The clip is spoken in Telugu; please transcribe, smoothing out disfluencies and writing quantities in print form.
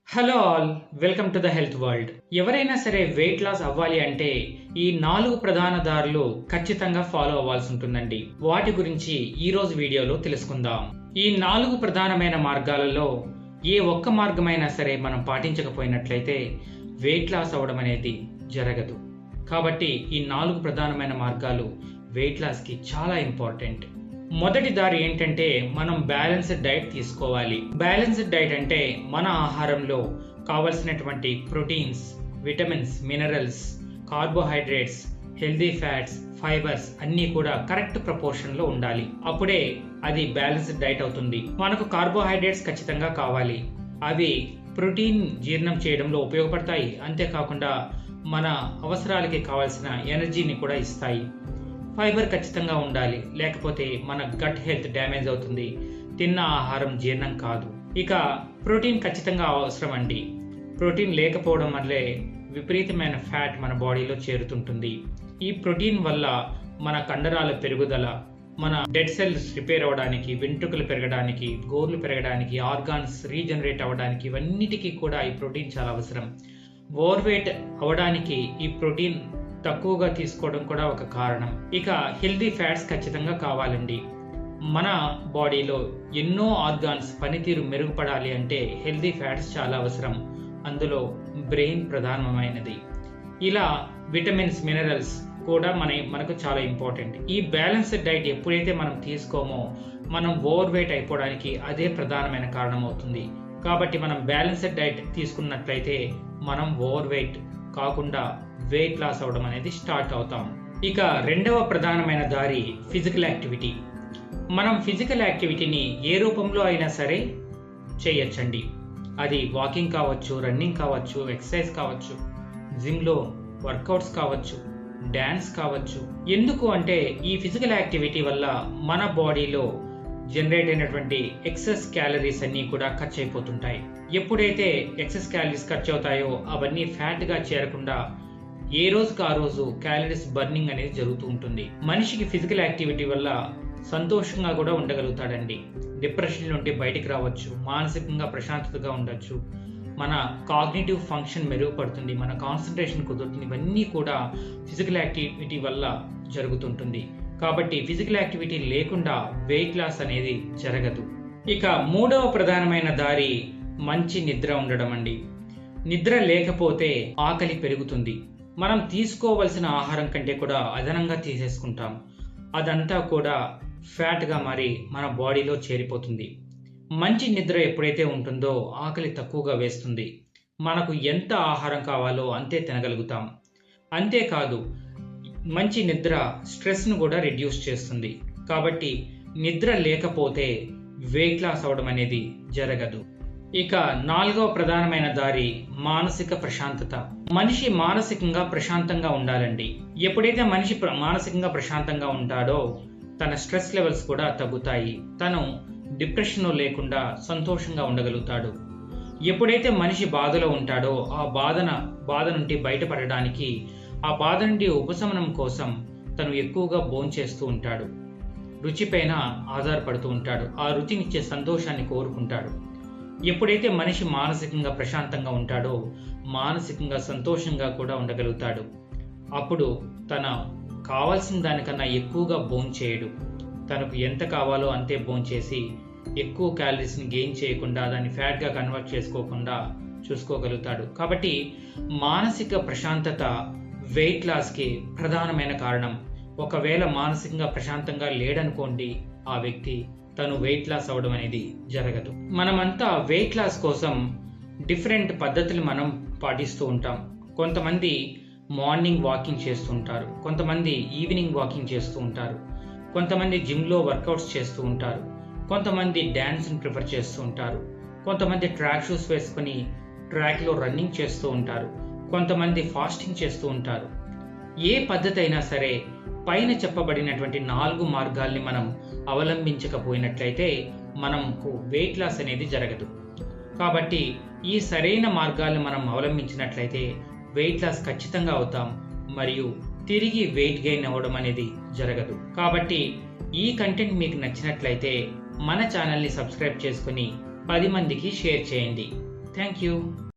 Hello all, welcome to the health world. ఎవరైనా సరే వెయిట్ లాస్ అవ్వాలి అంటే ఈ 4 ప్రధాన దారులు ఖచ్చితంగా ఫాలో అవ్వాల్సి ఉంటుందండి. వాటి గురించి ఈ రోజు వీడియోలో తెలుసుకుందాం. ఈ 4 ప్రధానమైన మార్గాలలో ఏ ఒక్క మార్గమైనా సరే మనం పాటించకపోయినట్లయితే వెయిట్ లాస్ అవ్వడం అనేది జరగదు. కాబట్టి ఈ 4 ప్రధానమైన మార్గాలు వెయిట్ లాస్ కి చాలా ఇంపార్టెంట్. మొదటి దారి ఏంటంటే మనం బ్యాలెన్స్డ్ డైట్ తీసుకోవాలి. బ్యాలెన్స్డ్ డైట్ అంటే మన ఆహారంలో కావలసినటువంటి proteins, vitamins, minerals, carbohydrates, healthy fats, fibres అన్నీ కూడా కరెక్ట్ ప్రపోర్షన్ లో ఉండాలి. అప్పుడే అది బ్యాలెన్స్డ్ డైట్ అవుతుంది. మనకు కార్బోహైడ్రేట్స్ ఖచ్చితంగా కావాలి. అవి ప్రోటీన్ జీర్ణం చేయడంలో ఉపయోగపడతాయి. అంతేకాకుండా మన అవసరాలకి కావాల్సిన ఎనర్జీని కూడా ఇస్తాయి. ఫైబర్ ఖచ్చితంగా ఉండాలి, లేకపోతే మన గట్ హెల్త్ డ్యామేజ్ అవుతుంది, తిన్న ఆహారం జీర్ణం కాదు. ఇక ప్రోటీన్ ఖచ్చితంగా అవసరం అండి. ప్రోటీన్ లేకపోవడం వల్లే విపరీతమైన ఫ్యాట్ మన బాడీలో చేరుతుంటుంది. ఈ ప్రోటీన్ వల్ల మన కండరాల పెరుగుదల, మన డెడ్ సెల్స్ రిపేర్ అవ్వడానికి, వెంట్రుకలు పెరగడానికి, గోర్లు పెరగడానికి, ఆర్గాన్స్ రీజనరేట్ అవ్వడానికి, ఇవన్నిటికీ కూడా ఈ ప్రోటీన్ చాలా అవసరం. ఓవర్ వెయిట్ అవ్వడానికి ఈ ప్రోటీన్ తక్కువగా తీసుకోవడం కూడా ఒక కారణం. ఇక హెల్దీ ఫ్యాట్స్ ఖచ్చితంగా కావాలండి. మన బాడీలో ఎన్నో ఆర్గాన్స్ పనితీరు మెరుగుపడాలి అంటే హెల్దీ ఫ్యాట్స్ చాలా అవసరం. అందులో బ్రెయిన్ ప్రధానమైనది. ఇలా విటమిన్స్, మినరల్స్ కూడా మనకు చాలా ఇంపార్టెంట్. ఈ బ్యాలెన్స్డ్ డైట్ ఎప్పుడైతే మనం తీసుకోమో మనం ఓవర్ వెయిట్ అయిపోవడానికి అదే ప్రధానమైన కారణం అవుతుంది. కాబట్టి మనం బ్యాలెన్స్డ్ డైట్ తీసుకున్నట్లయితే మనం ఓవర్ వెయిట్ కాకుండా వెయిట్ లాస్ అవడం అనేది స్టార్ట్ అవుతాం. ఇక రెండవ ప్రధానమైన దారి ఫిజికల్ యాక్టివిటీ. మనం ఫిజికల్ యాక్టివిటీని ఏ రూపంలో అయినా సరే చేయొచ్చండి. అది వాకింగ్ కావచ్చు, రన్నింగ్ కావచ్చు, ఎక్సర్సైజ్ కావచ్చు, జిమ్లో వర్కౌట్స్ కావచ్చు, డ్యాన్స్ కావచ్చు. ఎందుకు అంటే ఈ ఫిజికల్ యాక్టివిటీ వల్ల మన బాడీలో జనరేట్ అయినటువంటి ఎక్సెస్ క్యాలరీస్ అన్నీ కూడా ఖర్చు అయిపోతుంటాయి. ఎప్పుడైతే ఎక్సెస్ క్యాలరీస్ ఖర్చు అవుతాయో అవన్నీ ఫ్యాట్ గా చేరకుండా ఏ రోజుకి ఆ రోజు క్యాలరీస్ బర్నింగ్ అనేది జరుగుతూ ఉంటుంది. మనిషికి ఫిజికల్ యాక్టివిటీ వల్ల సంతోషంగా కూడా ఉండగలుగుతాడండి. డిప్రెషన్ నుండి బయటికి రావచ్చు, మానసికంగా ప్రశాంతతగా ఉండొచ్చు, మన కాగ్నిటివ్ ఫంక్షన్ మెరుగుపడుతుంది, మన కాన్సన్ట్రేషన్ కుదురుతుంది. ఇవన్నీ కూడా ఫిజికల్ యాక్టివిటీ వల్ల జరుగుతుంటుంది. కాబట్టి ఫిజికల్ యాక్టివిటీ లేకుండా వెయిట్ లాస్ అనేది జరగదు. ఇక మూడవ ప్రధానమైన దారి మంచి నిద్ర ఉండడం అండి. నిద్ర లేకపోతే ఆకలి పెరుగుతుంది. మనం తీసుకోవలసిన ఆహారం కంటే కూడా అదనంగా తీసేసుకుంటాం. అదంతా కూడా ఫ్యాట్ గా మారి మన బాడీలో చేరిపోతుంది. మంచి నిద్ర ఎప్పుడైతే ఉంటుందో ఆకలి తక్కువగా వేస్తుంది. మనకు ఎంత ఆహారం కావాలో అంతే తినగలుగుతాం. అంతేకాదు మంచి నిద్ర స్ట్రెస్ ను కూడా రిడ్యూస్ చేస్తుంది. కాబట్టి నిద్ర లేకపోతే వెయిట్ లాస్ అవడం అనేది జరగదు. ఇక నాలుగవ ప్రధానమైన దారి మానసిక ప్రశాంతత. మనిషి మానసికంగా ప్రశాంతంగా ఉండాలండి. ఎప్పుడైతే మనిషి మానసికంగా ప్రశాంతంగా ఉంటాడో తన స్ట్రెస్ లెవెల్స్ కూడా తగ్గుతాయి. తను డిప్రెషన్ లేకుండా సంతోషంగా ఉండగలుగుతాడు. ఎప్పుడైతే మనిషి బాధలో ఉంటాడో ఆ బాధ నుండి బయటపడడానికి, ఆ బాధ నుండి ఉపశమనం కోసం తను ఎక్కువగా భోంచేస్తూ ఉంటాడు. రుచిపైన ఆధారపడుతూ ఉంటాడు. ఆ రుచినిచ్చే సంతోషాన్ని కోరుకుంటాడు. ఎప్పుడైతే మనిషి మానసికంగా ప్రశాంతంగా ఉంటాడో మానసికంగా సంతోషంగా కూడా ఉండగలుగుతాడు. అప్పుడు తన కావాల్సిన దానికన్నా ఎక్కువగా భోంచేయడు. తనకు ఎంత కావాలో అంతే భోంచేసి ఎక్కువ క్యాలరీస్ని గెయిన్ చేయకుండా దాన్ని ఫ్యాట్గా కన్వర్ట్ చేసుకోకుండా చూసుకోగలుగుతాడు. కాబట్టి మానసిక ప్రశాంతత వెయిట్ లాస్కి ప్రధానమైన కారణం. ఒకవేళ మానసికంగా ప్రశాంతంగా లేడనుకోండి, ఆ వ్యక్తి తను వెయిట్ లాస్ అవడం అనేది జరగదు. మనమంతా వెయిట్ లాస్ కోసం డిఫరెంట్ పద్ధతులు మనం పాటిస్తూ ఉంటాం. కొంతమంది మార్నింగ్ వాకింగ్ చేస్తూ ఉంటారు, కొంతమంది ఈవినింగ్ వాకింగ్ చేస్తూ ఉంటారు, కొంతమంది జిమ్లో వర్కౌట్స్ చేస్తూ ఉంటారు, కొంతమంది డ్యాన్స్ని ప్రిఫర్ చేస్తూ ఉంటారు, కొంతమంది ట్రాక్ షూస్ వేసుకుని ట్రాక్లో రన్నింగ్ చేస్తూ ఉంటారు, కొంతమంది ఫాస్టింగ్ చేస్తూ ఉంటారు. ఏ పద్ధతి అయినా సరే పైన చెప్పబడినటువంటి 4 మార్గాల్ని మనం అవలంబించకపోయినట్లయితే మనకు వెయిట్ లాస్ అనేది జరగదు. కాబట్టి ఈ సరైన మార్గాల్ని మనం అవలంబించినట్లయితే వెయిట్ లాస్ ఖచ్చితంగా అవుతాం మరియు తిరిగి వెయిట్ గెయిన్ అవ్వడం అనేది జరగదు. కాబట్టి ఈ కంటెంట్ మీకు నచ్చినట్లయితే మన ఛానల్ని సబ్స్క్రైబ్ చేసుకుని 10 మందికి షేర్ చేయండి. Thank you.